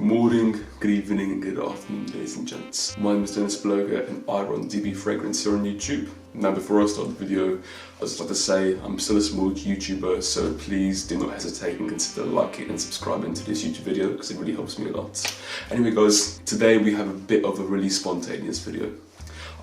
morning, good evening and good afternoon, ladies and gents. My name is Dennis Bloger and I run DB Fragrance here on YouTube. Now before I start the video, I'd just like to say I'm still a small YouTuber, so please do not hesitate and consider liking and subscribing to this YouTube video because it really helps me a lot. Anyway guys, today we have a bit of a really spontaneous video.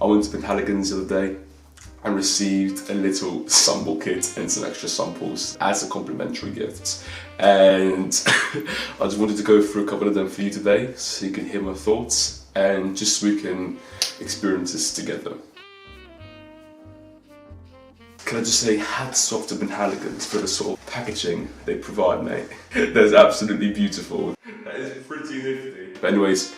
I went to Penhaligon's the other day and received a little sample kit and some extra samples as a complimentary gift. And I just wanted to go through a couple of them for you today so you can hear my thoughts and just so we can experience this together. Can I just say hats off to Penhaligon's for the sort of packaging they provide, mate. That's absolutely beautiful. That is pretty nifty. But anyways,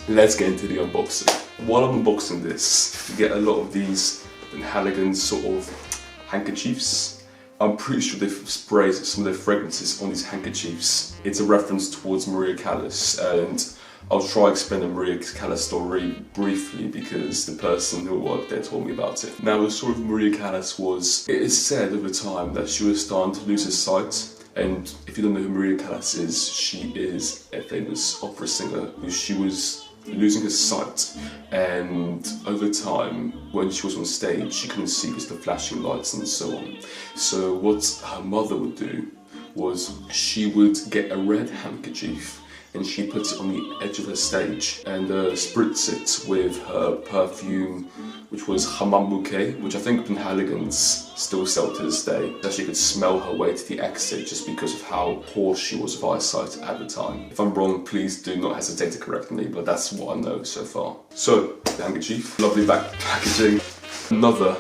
let's get into the unboxing. While I'm unboxing this, you get a lot of these Penhaligon's sort of handkerchiefs. I'm pretty sure they've sprayed some of their fragrances on these handkerchiefs. It's a reference towards Maria Callas, and I'll try to explain the Maria Callas story briefly because the person who worked there told me about it. Now the story of Maria Callas was, it is said over time that she was starting to lose her sight. And if you don't know who Maria Callas is, she is a famous opera singer. She was losing her sight, and over time when she was on stage she couldn't see because the flashing lights and so on. So what her mother would do was she would get a red handkerchief and she puts it on the edge of her stage and spritz it with her perfume, which was Hammam Bouquet, which I think Penhaligon's still sell to this day. That she could smell her way to the exit just because of how poor she was of eyesight at the time. If I'm wrong, please do not hesitate to correct me, but that's what I know so far. So, the handkerchief, lovely back packaging. Another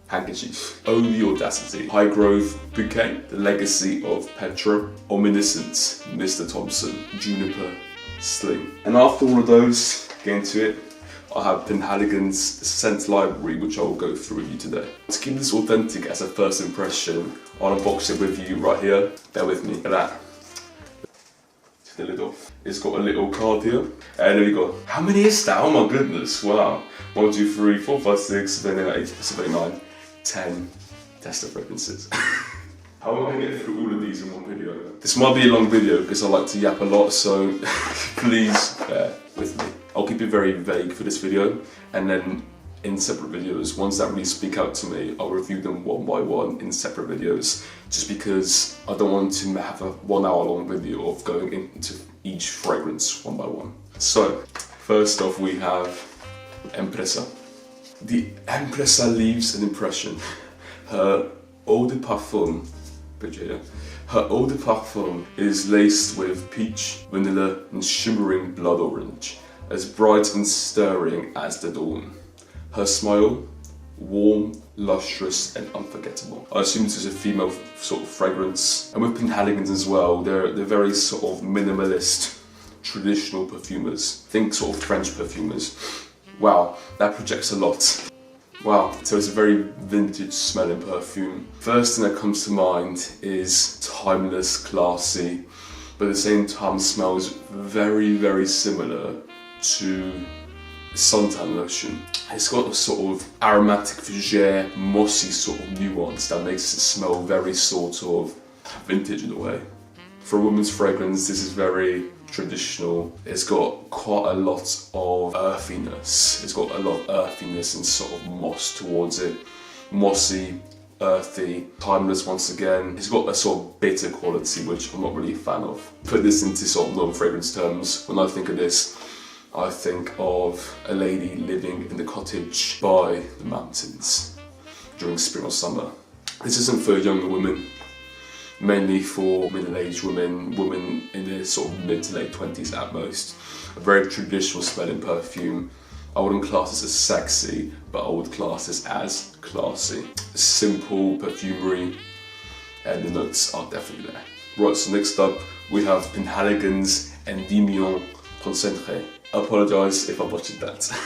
handkerchief. Oh the audacity. High Grove Bouquet, the legacy of Petra, Ominiscent, Mr. Thompson, Juniper, Sling. And after all of those, get into it, I have Penhaligon's scent library, which I will go through with you today. To keep this authentic as a first impression, I'll unbox it with you right here. Bear with me. Look at that. Take the lid off. It's got a little card here. And there we go. How many is that? Oh my goodness, wow. 1, 2, 3, 4, 5, 6, 7, 8, 7, 9, 10 tester fragrances. How am I going to get through all of these in one video? This might be a long video because I like to yap a lot, so please bear with me. I'll keep it very vague for this video, and then in separate videos, ones that really speak out to me, I'll review them one by one in separate videos, just because I don't want to have a 1 hour long video of going into each fragrance one by one. So, first off we have Empresa. The Empresa leaves an impression. Her eau de parfum, her eau de parfum is laced with peach, vanilla and shimmering blood orange, as bright and stirring as the dawn. Her smile, warm, lustrous and unforgettable. I assume this is a female sort of fragrance. And with Penhaligon's as well, they're very sort of minimalist, traditional perfumers. Think sort of French perfumers. Wow, that projects a lot. Wow, so it's a very vintage smelling perfume. First thing that comes to mind is timeless, classy, but at the same time smells very, very similar to suntan lotion. It's got a sort of aromatic fougere, mossy sort of nuance that makes it smell very sort of vintage in a way. For a woman's fragrance, this is very traditional. It's got quite a lot of earthiness. It's got a lot of earthiness and sort of moss towards it. Mossy, earthy, timeless once again. It's got a sort of bitter quality, which I'm not really a fan of. Put this into sort of non-fragrance terms. When I think of this, I think of a lady living in the cottage by the mountains during spring or summer. This isn't for younger women. Mainly for middle-aged women in their sort of mid to late 20s at most. A very traditional smelling perfume. I wouldn't class this as sexy, but I would class this as classy. Simple perfumery, and the notes are definitely there. Right, so next up we have Penhaligon's Endymion Concentré. I apologise if I butchered that.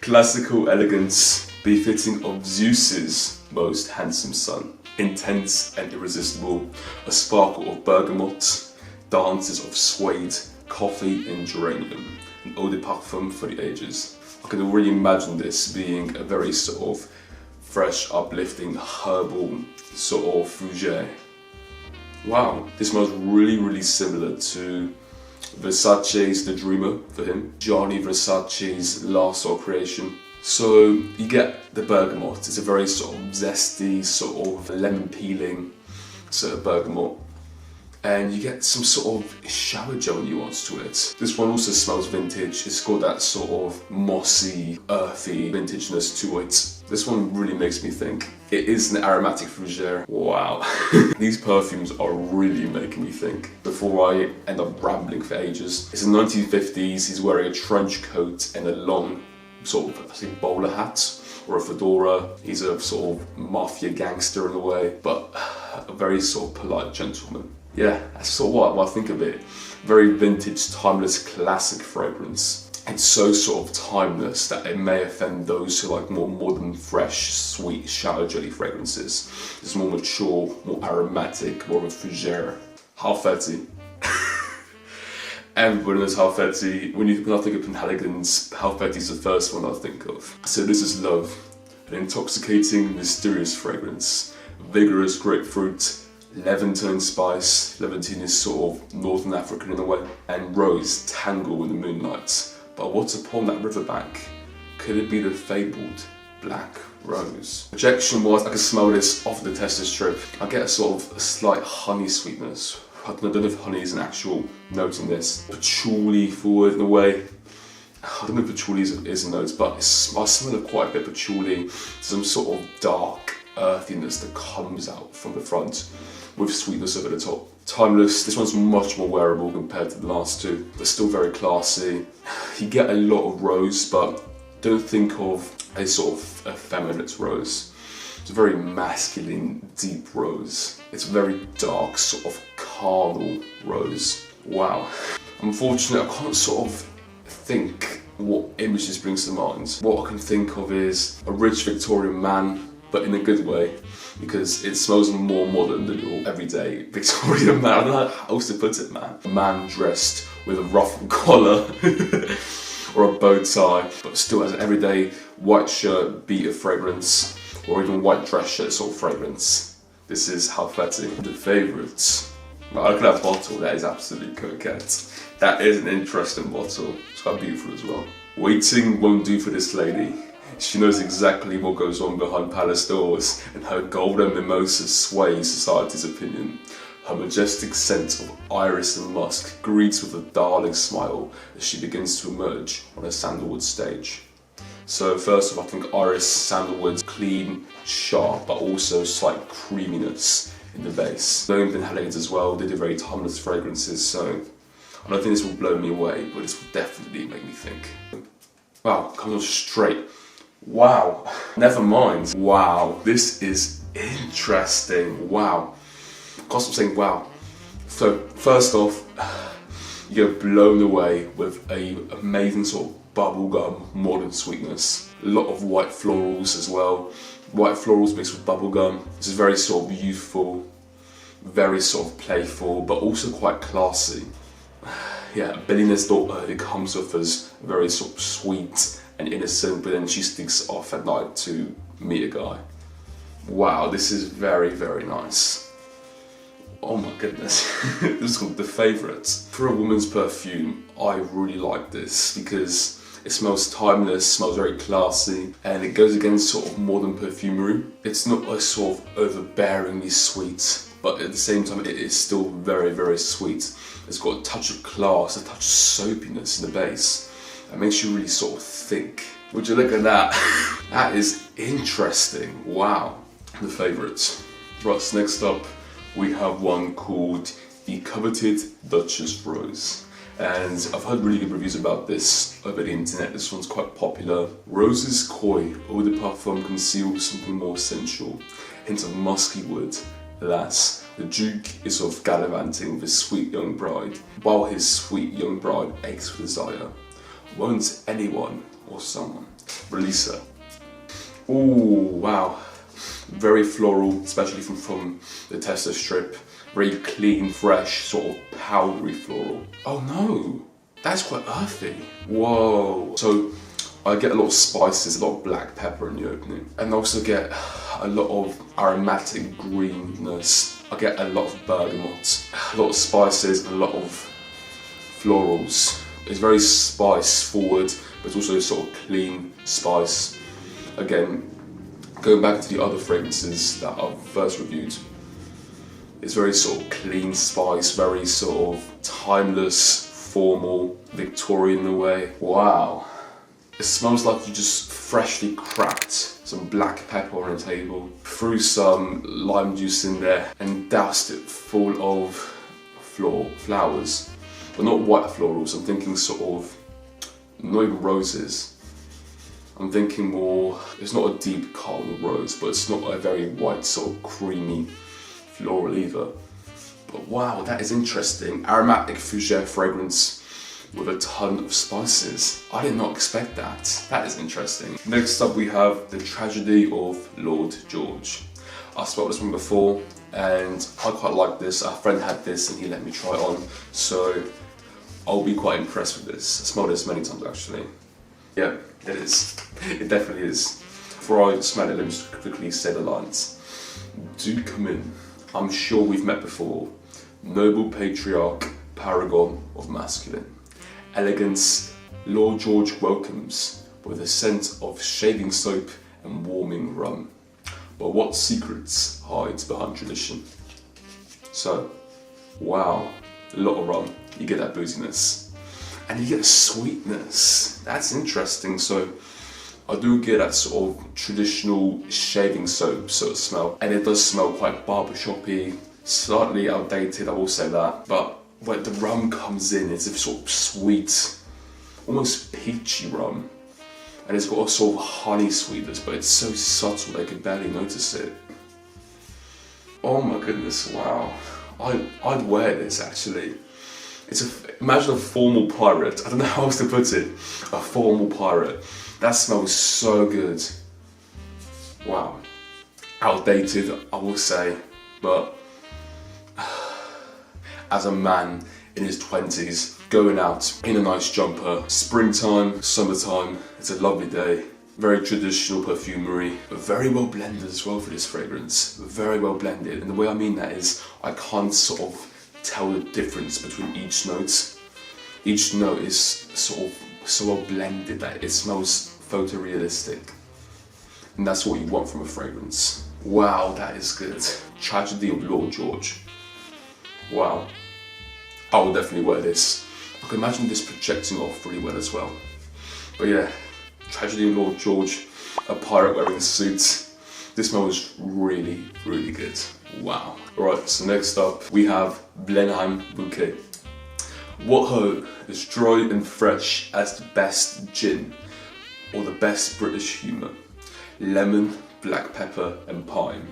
Classical elegance, befitting of Zeus's most handsome son. Intense and irresistible, a sparkle of bergamot, dances of suede, coffee and geranium, an eau de parfum for the ages. I can already imagine this being a very sort of fresh, uplifting, herbal sort of fougere. Wow, this smells really, really similar to Versace's The Dreamer for him. Gianni Versace's last sort of creation. So you get the bergamot. It's a very sort of zesty, sort of lemon peeling sort of bergamot. And you get some sort of shower gel nuance to it. This one also smells vintage. It's got that sort of mossy, earthy vintageness to it. This one really makes me think. It is an aromatic fougere. Wow. These perfumes are really making me think before I end up rambling for ages. It's the 1950s. He's wearing a trench coat and a long sort of, I think, bowler hat or a fedora. He's a sort of mafia gangster in a way, but a very sort of polite gentleman. Yeah, that's sort of what I think of it. Very vintage, timeless, classic fragrance. It's so sort of timeless that it may offend those who like more modern, fresh, sweet, shower jelly fragrances. It's more mature, more aromatic, more of a fougere. Halfeti. Everybody knows Halfeti. When I think of Penhaligons, Halfeti is the first one I think of. So this is Love, an intoxicating, mysterious fragrance. Vigorous grapefruit, Levantine spice. Levantine is sort of Northern African in a way. And rose tangle in the moonlight. But what's upon that riverbank? Could it be the fabled black rose? Projection-wise, I can smell this off the tester strip. I get a sort of a slight honey sweetness. I don't know if honey is an actual note in this. Patchouli forward in a way. I don't know if patchouli is a note, but I smell it quite a bit patchouli. Some sort of dark earthiness that comes out from the front with sweetness over the top. Timeless. This one's much more wearable compared to the last two, but still very classy. You get a lot of rose, but don't think of a sort of effeminate rose. It's a very masculine, deep rose. It's a very dark, sort of carnal rose. Wow. Unfortunately, I can't sort of think what image this brings to mind. What I can think of is a rich Victorian man, but in a good way, because it smells more modern than your everyday Victorian man. I don't know how else to put it, man. A man dressed with a ruffled collar or a bow tie, but still has an everyday white shirt, beat of fragrance, or even white dress shirt sort of fragrance. This is Halfeti. The favourites. Well, look at that bottle, that is absolutely coquette. That is an interesting bottle. It's quite beautiful as well. Waiting won't do for this lady. She knows exactly what goes on behind palace doors, and her golden mimosa sways society's opinion. Her majestic scent of iris and musk greets with a darling smile as she begins to emerge on a sandalwood stage. So first off, I think iris, sandalwood, clean, sharp, but also slight creaminess in the base. Knowing Penhaligon as well, they do very timeless fragrances, so I don't think this will blow me away, but this will definitely make me think. Wow, coming off straight. Wow, never mind. Wow, this is interesting. Wow. Gosh, I'm saying wow. So, first off, you're blown away with an amazing sort of bubblegum modern sweetness. A lot of white florals as well. White florals mixed with bubblegum. This is very sort of youthful, very sort of playful, but also quite classy. Yeah, a billionaire's daughter who comes off as very sort of sweet and innocent, but then she sneaks off at night to meet a guy. Wow, this is very, very nice. Oh my goodness. This is called The Favourite. For a woman's perfume, I really like this because it smells timeless, smells very classy, and it goes against sort of modern perfumery. It's not a sort of overbearingly sweet, but at the same time it is still very, very sweet. It's got a touch of class, a touch of soapiness in the base. That makes you really sort of think. Would you look at that? That is interesting. Wow. The favourites. Right, so next up we have one called the coveted Duchess Rose. And I've heard really good reviews about this over the internet. This one's quite popular. Rose is coy, eau de parfum conceals something more sensual. Hint of musky wood. Alas, the Duke is sort of gallivanting with his sweet young bride, while his sweet young bride aches with desire. Won't anyone or someone release her? Ooh, wow. Very floral, especially from the tester strip. Very clean, fresh, sort of powdery floral. Oh no, that's quite earthy. Whoa. So I get a lot of spices, a lot of black pepper in the opening. And I also get a lot of aromatic greenness. I get a lot of bergamot, a lot of spices, and a lot of florals. It's very spice forward, but it's also sort of clean spice. Again, going back to the other fragrances that I've first reviewed, it's very sort of clean spice, very sort of timeless, formal, Victorian in a way. Wow. It smells like you just freshly cracked some black pepper on a table, threw some lime juice in there and doused it full of flowers. But not white florals, I'm thinking sort of, not even roses. I'm thinking more, it's not a deep cardinal rose, but it's not a very white sort of creamy floral either. But wow, that is interesting. Aromatic fougere fragrance with a ton of spices. I did not expect that. That is interesting. Next up we have the Tragedy of Lord George. I smelled this one before and I quite like this. A friend had this and he let me try it on, so I'll be quite impressed with this. I smelled this many times actually. Yeah, it is. It definitely is. Before I smell it, let me just quickly say the lines. Do come in. I'm sure we've met before. Noble patriarch, paragon of masculine. Elegance, Lord George welcomes with a scent of shaving soap and warming rum. But what secrets hides behind tradition? So, wow, a lot of rum. You get that booziness. And you get sweetness. That's interesting. So, I do get that sort of traditional shaving soap sort of smell. And it does smell quite barbershop-y, slightly outdated, I will say that. But when the rum comes in, it's a sort of sweet, almost peachy rum. And it's got a sort of honey sweetness, but it's so subtle I could barely notice it. Oh my goodness, wow. I'd wear this actually. Imagine a formal pirate. I don't know how else to put it. A formal pirate. That smells so good. Wow. Outdated, I will say, but as a man in his 20s, going out in a nice jumper, springtime, summertime, it's a lovely day. Very traditional perfumery, but very well blended as well for this fragrance. Very well blended, and the way I mean that is I can't sort of tell the difference between each note. Each note is sort of so well blended that it smells photorealistic. And that's what you want from a fragrance. Wow, that is good. Tragedy of Lord George. Wow. I will definitely wear this. I can imagine this projecting off really well as well. But yeah, Tragedy of Lord George, a pirate wearing a suit. This smells really, really good. Wow. Alright, so next up we have Blenheim Bouquet. What ho is dry and fresh as the best gin, or the best British humour. Lemon, black pepper and pine.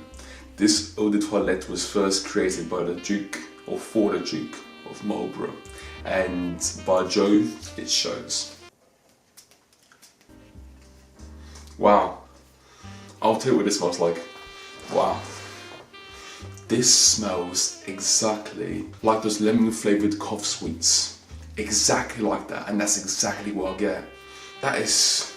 This eau de toilette was first created by the Duke, or for the Duke of Marlborough, and by Jove, it shows. Wow. I'll tell you what this smells like. Wow. This smells exactly like those lemon flavoured cough sweets. Exactly like that, and that's exactly what I get. That is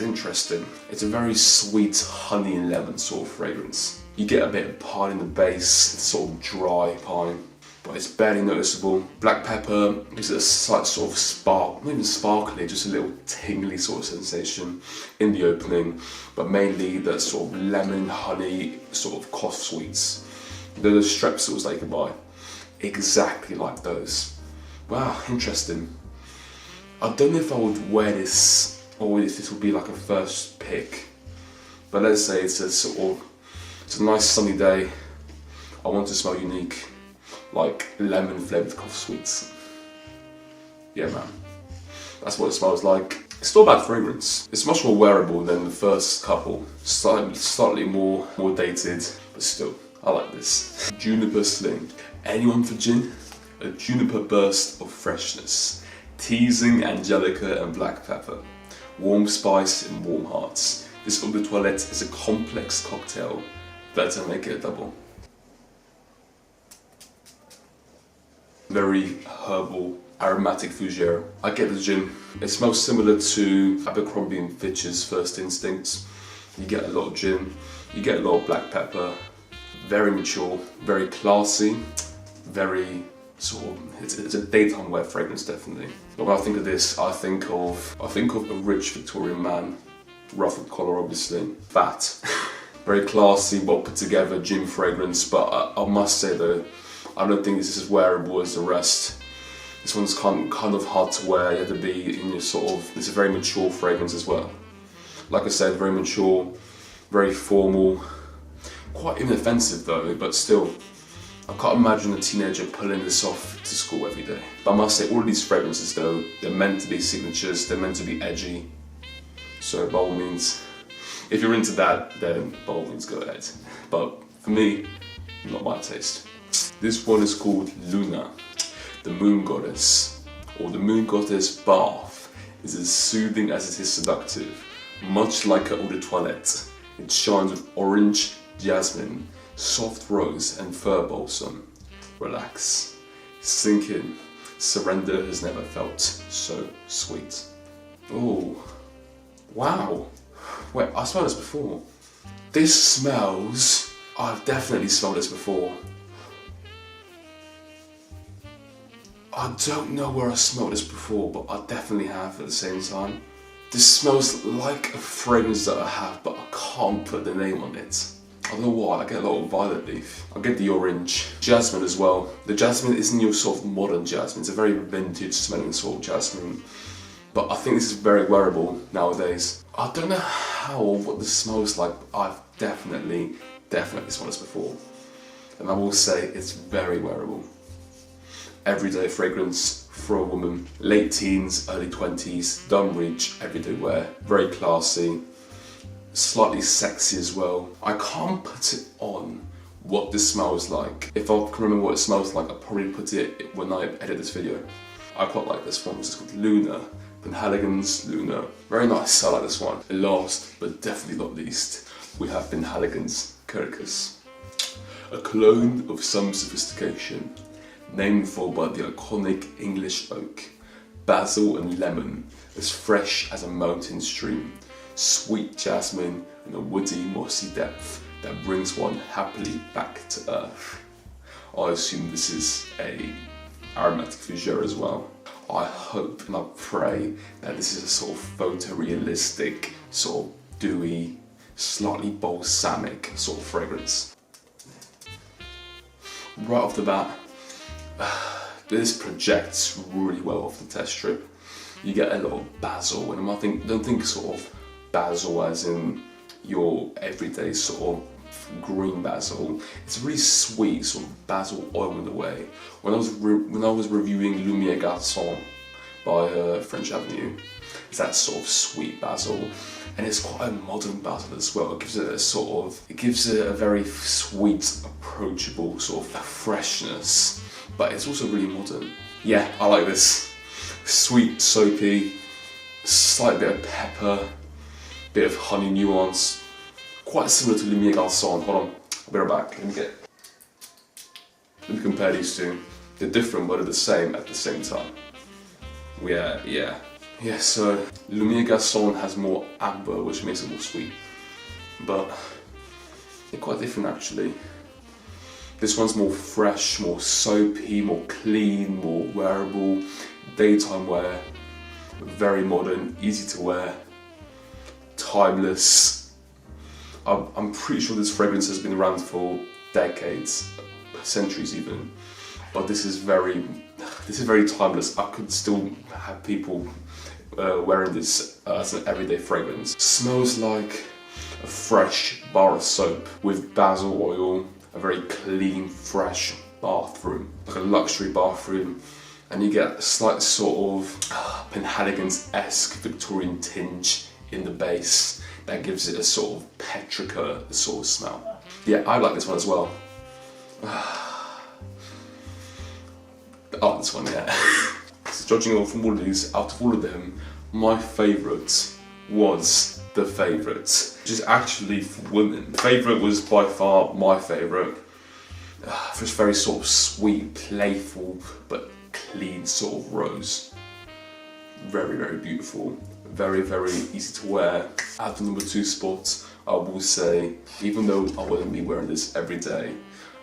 interesting. It's a very sweet honey and lemon sort of fragrance. You get a bit of pine in the base, it's sort of dry pine, but it's barely noticeable. Black pepper gives it a slight sort of spark, not even sparkly, just a little tingly sort of sensation in the opening, but mainly that sort of lemon, honey, sort of cough sweets. They're the strepsils that you can buy. Exactly like those. Wow, interesting. I don't know if I would wear this, or if this would be like a first pick, but let's say it's a nice sunny day. I want to smell unique, like lemon flavoured cough sweets. Yeah man, that's what it smells like. It's not a bad fragrance. It's much more wearable than the first couple. Slightly more dated, but still, I like this. Juniper Sling. Anyone for gin? A juniper burst of freshness. Teasing angelica and black pepper. Warm spice and warm hearts. This eau de toilette is a complex cocktail. Better make it a double. Very herbal, aromatic fougere. I get the gin. It smells similar to Abercrombie & Fitch's First Instinct. You get a lot of gin, you get a lot of black pepper. Very mature, very classy, very sort of, it's a daytime wear fragrance definitely. But when I think of this, I think of a rich Victorian man, ruffled collar obviously, fat, very classy, well put together gym fragrance. But I must say though, I don't think this is as wearable as the rest. This one's kind of hard to wear. You have to be in your sort of, it's a very mature fragrance as well. Like I said, very mature, very formal, quite inoffensive though, but still, I can't imagine a teenager pulling this off to school every day. But I must say, all of these fragrances though, they're meant to be signatures, they're meant to be edgy. So by all means, if you're into that, then by all means go ahead. But for me, not my taste. This one is called Luna, the moon goddess, or the moon goddess bath is as soothing as it is seductive. Much like an eau de toilette, it shines with orange, jasmine, soft rose and fir balsam. Relax, sink in, surrender has never felt so sweet. Oh, wow. Wait, I smelled this before. This smells, I've definitely smelled this before. I don't know where I smelled this before, but I definitely have at the same time. This smells like a fragrance that I have, but I can't put the name on it. I don't know why, I get a lot of violet leaf. I get the orange. Jasmine as well. The jasmine isn't your sort of modern jasmine, it's a very vintage smelling sort of jasmine. But I think this is very wearable nowadays. I don't know how or what this smells like, but I've definitely smelled this before. And I will say it's very wearable. Everyday fragrance for a woman, late teens, early 20s, don't reach, everyday wear, very classy, slightly sexy as well. I can't put it on what this smells like. If I can remember what it smells like, I'll probably put it when I edit this video. I quite like this one, it's called Luna, Penhaligon's Luna. Very nice, I like this one. And last, but definitely not least, we have Penhaligon's Kirkus. A cologne of some sophistication, named for by the iconic English oak, basil and lemon, as fresh as a mountain stream, sweet jasmine and a woody mossy depth that brings one happily back to earth. I assume this is a aromatic fougere as well. I hope and I pray that this is a sort of photorealistic, sort of dewy, slightly balsamic sort of fragrance. Right off the bat, this projects really well off the test strip. You get a lot of basil, and don't think sort of basil as in your everyday sort of green basil. It's really sweet, sort of basil oil in a way. When I was reviewing Lumiere Garçon by French Avenue, it's that sort of sweet basil, and it's quite a modern basil as well. It gives it a very sweet, approachable sort of freshness. But it's also really modern. Yeah, I like this. Sweet, soapy, slight bit of pepper, bit of honey nuance. Quite similar to Lumiere Garçon. Hold on, I'll be right back. Let me compare these two. They're different, but they're the same at the same time. Yeah, so Lumiere Garçon has more amber, which makes it more sweet. But they're quite different actually. This one's more fresh, more soapy, more clean, more wearable, daytime wear, very modern, easy to wear, timeless. I'm pretty sure this fragrance has been around for decades, centuries even, but this is very timeless. I could still have people wearing this as an everyday fragrance. Smells like a fresh bar of soap with basil oil, a very clean, fresh bathroom, like a luxury bathroom, and you get a slight sort of Penhaligon's-esque Victorian tinge in the base that gives it a sort of petrichor sort of smell. Yeah, I like this one as well. I like this one, yeah. So judging from all of these, out of all of them, my favourite was the favourite, which is actually for women. The favourite was by far my favourite. It's very sort of sweet, playful, but clean sort of rose. Very, very beautiful. Very, very easy to wear. At the number 2 spot, I will say, even though I wouldn't be wearing this every day,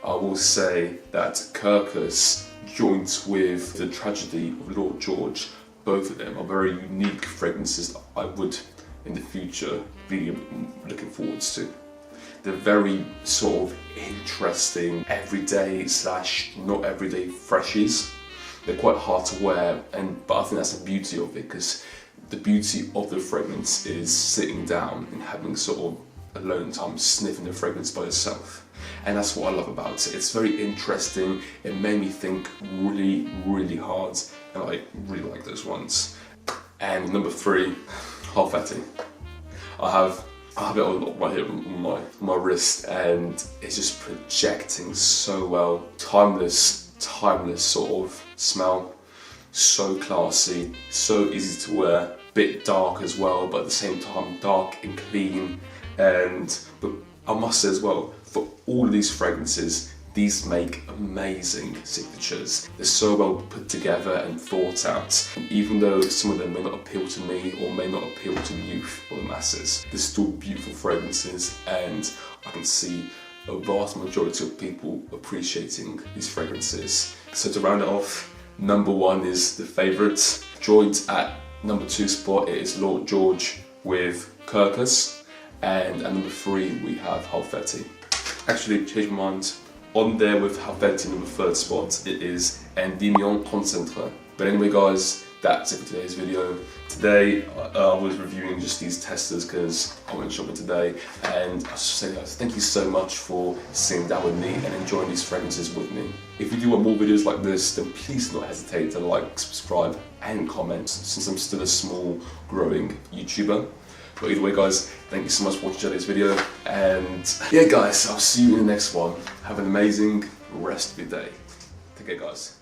I will say that Kirkus, joined with the tragedy of Lord George, both of them are very unique fragrances that I would, in the future, be looking forward to. They're very sort of interesting, everyday / not everyday freshies. They're quite hard to wear, but I think that's the beauty of it, because the beauty of the fragrance is sitting down and having sort of alone time, sniffing the fragrance by yourself. And that's what I love about it. It's very interesting. It made me think really, really hard, and I really like those ones. And number 3, Halfeti. I have it right here on my wrist, and it's just projecting so well. Timeless sort of smell. So classy, so easy to wear. Bit dark as well, but at the same time dark and clean. But I must say as well, for all of these fragrances, these make amazing signatures. They're so well put together and thought out. Even though some of them may not appeal to me or may not appeal to the youth or the masses, they're still beautiful fragrances, and I can see a vast majority of people appreciating these fragrances. So to round it off, number 1 is the favourite. Joined at number 2 spot, it is Lord George with Kirkus, and at number 3 we have Halfeti. Actually, changed my mind. On there with Halfeti, number 3rd spot, it is Endymion Concentré. But anyway guys, that's it for today's video. Today I was reviewing just these testers because I went shopping today, and I just say guys, thank you so much for sitting down with me and enjoying these fragrances with me. If you do want more videos like this, then please do not hesitate to like, subscribe and comment, since I'm still a small growing YouTuber. But either way guys, thank you so much for watching today's video, and yeah guys, I'll see you in the next one. Have an amazing rest of your day. Take care guys.